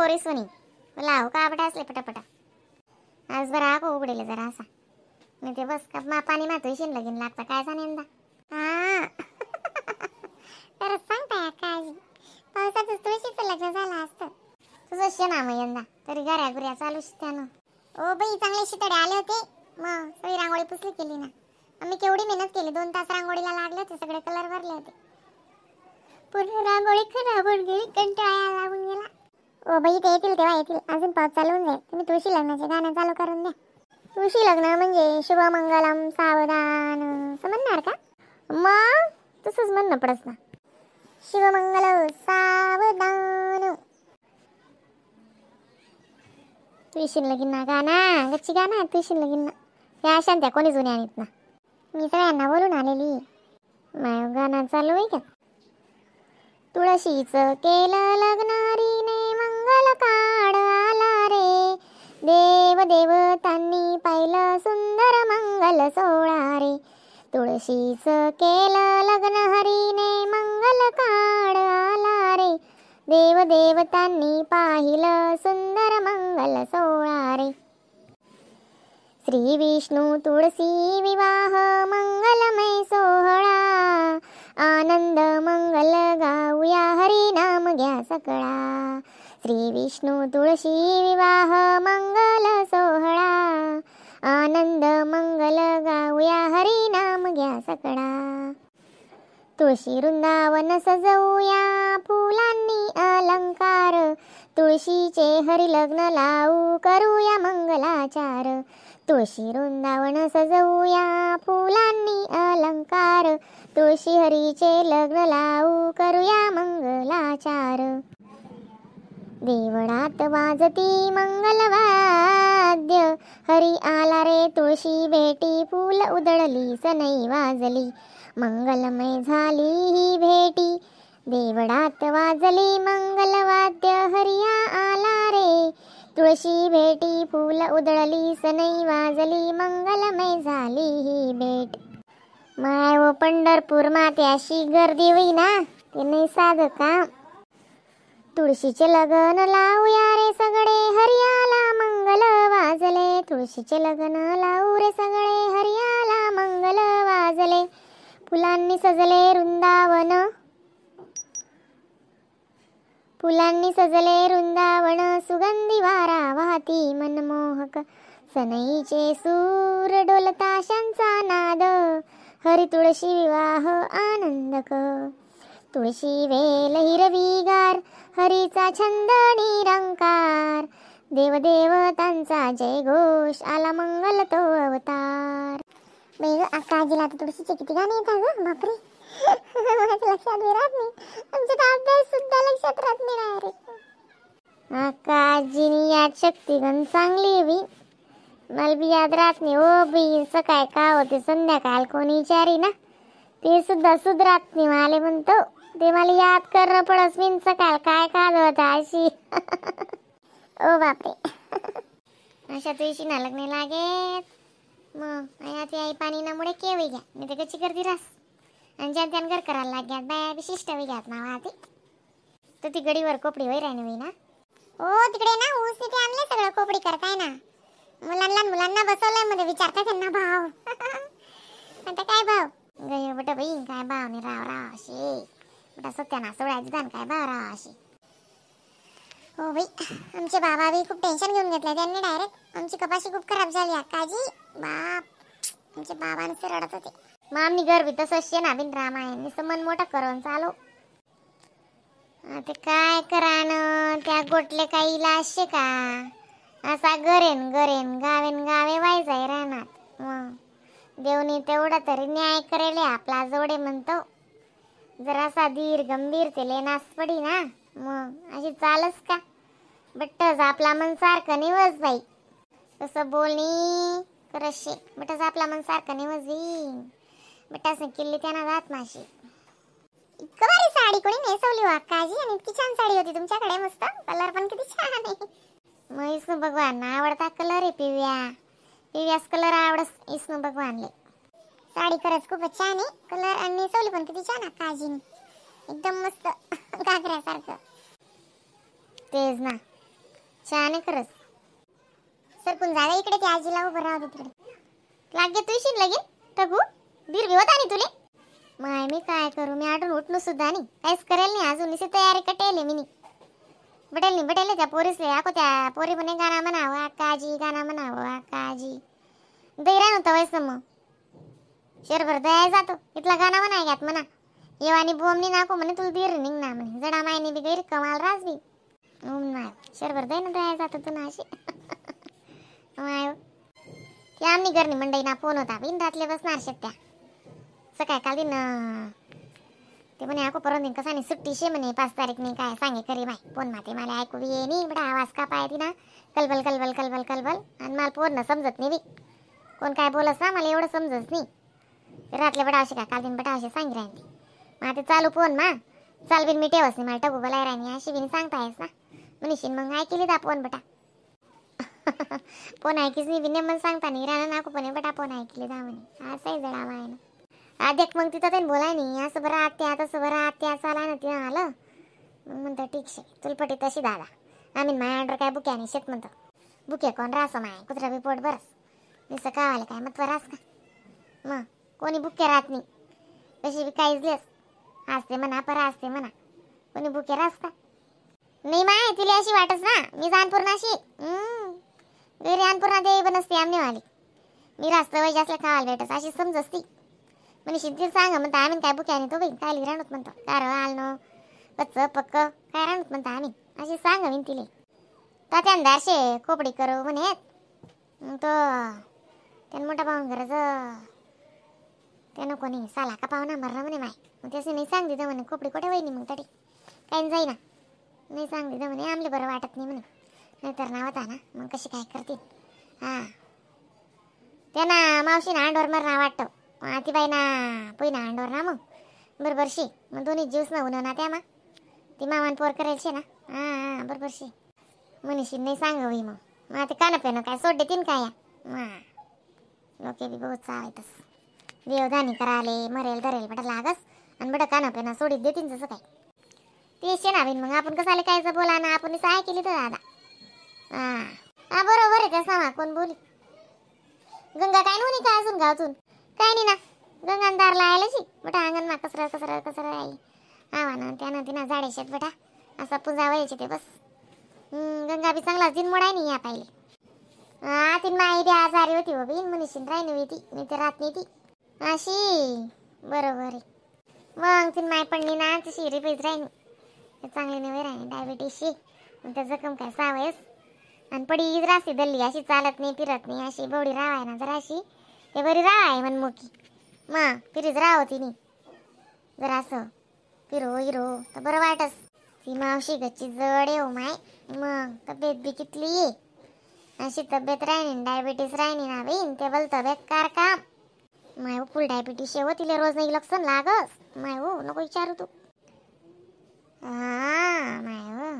पोरी सोनी लाव का आपटा असले पटापटा आज बरा आको उघडेल जरा असा नाही ते बस का पाणी मातोय शिन लगीन लागता काय नेंदा हा तर सांगता काय पावसातच तुळशीचं लग्न झालं असतं तुझं शेणा मग यंदा तरी घऱ्या गुऱ्या चालूच त्यानं ओ बाई चांगले शितडे आले होते मग सगळी रांगोळी पुसली केली ना आम्ही केवढी मेहनत केली 2 तास रांगोळीला लागले होते सगळे कलर भरले होते पूर्ण रांगोळी खराब होऊन गेली कंटाळा लागून गेला ओ बाई ते येतील तेव्हा येतील अजून पाऊस चालू होऊन जाईल तुम्ही तुळशी लग्नाचे गाणं चालू करून द्या तुळशी लग्न म्हणजे शुभमंगलम सावधान असं म्हणणार का मग तसंच म्हणणं पडस ना शिवमंगल सावधान तुळशी लगीन ना गाणा गच्ची गाणा तुळशी लगीन ना त्या अशान त्या कोणी जुन्या आणत ना मी सगळ्यांना बोलून आलेली माय गाणं चालू आहे का तुळशीचं केलं लग्न हरीने मंगल काळ आला रे देव देवतांनी पाहिलं सुंदर मंगल सोहळा रे तुळशीचं केलं लग्न हरीने मंगल काळ आला रे देव देवतांनी पाहिलं सुंदर मंगल सोहळा रे श्री विष्णू तुळसी विवाह मंगलमय सोहळा आनंद मंगल गाऊया हरी नाम घ्या सकळा श्री विष्णू तुळशी विवाह मंगल सोहळा आनंद मंगल गाऊया हरी नाम घ्या सकळा तुळशी वृंदावन सजवूया फुलांनी अलंकार तुळशीचे हरी लग्न लावू करूया मंगलाचार तुळशी वृंदावन सजवूया फुलांनी अलंकार तुळशी हरीचे लग्न लावू करूया मंगलाचार देवळात वाजती मंगलवाद्य हरी आला रे तुळशी भेटी फूल उधळली सनई वाजली मंगलमय झाली ही भेटी देवळात वाजली मंगलवाद्य हरिया आला रे तुळशी भेटी फूल उधळली सनई वाजली मंगलमय झाली ही भेट माय व पंढरपूर मात्याशी गर्दी होईना ते नाही साधं काम तुळशीचे लग्न लावूया रे सगळे हरियाला मंगल वाजले तुळशीचे लग्न लावू रे सगळे हरियाला मंगल वाजले फुलांनी सजले वृंदावन फुलांनी सजले वृंदावन सुगंधी वारा वाहती मनमोहक सनईचे सूर डोलताशांचा नाद हरी तुळशी विवाह आनंदक तुळशी वेल हिरवीगार हरीचा छंद निरंकार देवदेवतांचा जय घोष आला मंगल तो अवतार बेग आकाजीला तर तुळशीचे किती गाणे येतात ग बापरे माझ्या लक्षात राहत नाही आमच्या तर अभ्यास सुद्धा लक्षात राहत नाही डायरेक्ट आकाजीनी याद शक्ती गण चांगली बी मला बी याद राहत नाही ओ बी सकाळ का होते संध्याकाळ कोणी विचारी ना ते सुद्धा सुधरात नाही मला म्हणतो ते मला याद करणं पडस मी सकाळ काय होत अशी ओ बापरे अशा तुळशी ना लग्न लागेत मग आयाती आई पाणी ना मुळे केवी घ्या मी ते कच्ची करती रास आणि ज्या त्यान घर करायला लाग्यात बाया विशिष्ट विघ्यात ना वाहती तर ती गडीवर कोपडी वैराय नवी ना ओ तिकडे ना ऊस तिथे आणले सगळं कोपडी करताय ना मुलांना बसवलंय मध्ये विचारता त्यांना भाव आता काय भाव गय बट बाई काय भाव नाही राव अशी बटा सत्याना सोडायचं दान काय भाव राव अशी हो बाई आमचे बाबा बी खूप टेन्शन घेऊन घेतलं त्यांनी डायरेक्ट आमची कपाशी खूप खराब झाली अक्काजी बाप आमचे बाबांचे रडत होते मग आम्ही घर बी तसंच शे ना बिन रामायण मन मोठं करून चालू ते काय करान त्या गोटले काही लाशे का असा गरेन गावे वायजाय राहणार मग देवनी तेवढा तरी न्याय करेल आपला जोडे म्हणतो जरासा धीर गंभीर ते लेनास पडी ना मग अशी चालच का बट्टच आपला मन सारखं निवस बाई तसं बोलणी करशे बटच आपला मन सारखं निवस येईन बटासने किल्ली त्यांना जात नाशी इतकं भारी साडी कोणी नेसवली हो अक्काजी आणि इतकी छान साडी होती तुमच्याकडे मस्त कलर पण किती छान आहे मग इस्नू भगवान आवडता कलर आहे पिव्यास कलर आवडस इस्नू भगवानले साडी खरंच खूपच छान आहे कलर आणि नेसवली पण किती छान अक्काजीने एकदम मस्त घागऱ्यासारखं तेच ना छान आहे खरंच. सरकून जागा इकडे, की आजीला उभं राहू दे तिकडे. लागे तुझी लगीन टगू दीर्घ होता नाही तुले. माय मी काय करू, मी आडून उठलो सुद्धा नाही, काहीच करेल नाही अजून. निसे तयारी कटेल मी बटेल त्या पोरीसले आको त्या पोरी म्हणे गाणं म्हणावं आकाजी, गाणं म्हणावं आकाजी. दैरा नव्हतं वयस मग शेरभर दया जातो इथला गाणं म्हणाय घ्यात म्हणा. येवानी बोमनी नाको म्हणे तुला दीर निघणार म्हणे. जडा मायने बी गैर कमाल राजबी नाही शेरभर दय ना दया जातो तू ना अशी. माय ती आमनी घरनी मंडई ना फोन होता बिन रातले बसणार शेत्या. सकाळी काल दिन ते म्हणे आको परत दिन कसा नाही सुट्टी शे म्हणे 5 तारीख नाही काय सांगे करी बाय. फोन माते मला ऐकू बी ये नाही बडा आवाज का पाय ना कलबल कलबल कलबल कलबल. आणि मला पोरनं समजत नाही बी कोण काय बोलस ना, मला एवढं समजत नाही. रातले बडावशे का काल दिन बडावशे सांगी राहिली. मग ते चालू फोन मा चाल बिन मी ठेवस नाही मला टगू बोलाय राहिनी अशी बिन सांगता आहेस ना म्हणशीन. मग ऐकली दा फोन बटा. फोन ऐकीच नाही बिने मला सांगता नाही राहणार नाको पण बटा फोन ऐकली दा म्हणे. असंही जडा माय ना आदेख. मग तिथं त्यांनी बोलाय नाही असं बरं आत्या तसं बरं आत्या चालाय ना तिथं आलं. मग म्हणतं ठीक शे तुलपटी तशी दादा. आम्ही माय अंडर काय बुक्या नाही शेत म्हणतो. बुके कोण राहसं माय कुत्रा बी पोट बरस दिसं कावाले काय मत रास का. मग कोणी बुके राहत नाही कशी बी काहीच लेस असते म्हणा पर असते म्हणा. कोणी बुके रास का नाही माय तिला अशी वाटच ना. मी जानपूर्ण अशी घरी आणपूर्ण ते बनसते आमने वाली. मी रास्त वय असल्या खावायला भेटस अशी समजस ती. म्हणे शिद्दीर सांगा म्हणता आम्ही काय बुक्याने तो बाई काय राहत म्हणतो कार आलनो कच्च पक्क काय राहत म्हणता आम्ही अशी सांगा मी तिले. तात्यान दारशे खोपडी करू म्हणे तो त्यानं मोठा पाहून गरज त्यानं कोणी साला का पाहुणा मरणं म्हणे माय. मग त्याचे नाही सांग दिलं म्हणे खोपडी कुठे वहिनी मग तरी काही जाईना नाही सांग दिलं म्हणे आमले बरं वाटत नाही म्हणे. नाहीतर नावता ना मग कशी काय करतील. हां त्यांना मावशीनं अंडवर मरणा वाटतं ती बाई ना पहिना अंडवर ना मग बरोबर शे. मग दोन्ही जीवस ना उन्हा ना त्या मा ती मामान पोर करेल शे ना. हां बरोबर शे मनीषी नाही सांग होई. मग ते कानं पेनं काय सोड देतीन काय या लोके बी बहुत चावायतस देवदानी कराले मरेल धरेल बटा लागस आणि बडा कानं पेनं सोडीत देतीन जसं काय ते शे ना बिन. मग आपण कसं आले कायचं बोला ना आपण सहाय केली तर दादा. हां बरोबर आहे त्या मा कोण बोली. गंगा काय नव्हती काय अजून गावतून काय नाही ना. गंगांदार लायला शी बटा अंगण मा कसर कसर कसर आई आवा ना त्यानं तिना झाडे शेत बटा असं पूजा व्हायची ते बस. गंगा बी चांगलाच दिन मोडाय नाही या पाहिले. तीन माई बी आजारी होती हो बिन मनीषीन राहिनी होती मी ते रात नाही ती अशी बरोबर आहे. मग तीन माय पडली ना तशी रिपेज राहिनी चांगली नव्हे राहिनी डायबिटीसशी. त्या जखम काय सावयस आणि पडी रासी दल्ली अशी चालत नाही फिरत नाही अशी बवडी रावाय ना जरा अशी ते बरी रावाय मनमुखी. मग फिरीच राहती नाही जरा असं फिरो हिरो तर बरं वाटस. ती मावशी गच्ची जड येऊ माय. मग तब्येत बी कितली ये अशी तब्येत राहिनी डायबिटीस राहिनी ना बीन ते बोलतं बेकार काम. माय फुल डायबिटीस येव तिला रोज नाही लक्षण लागस. माय हो नको विचारू तू. हां माय हो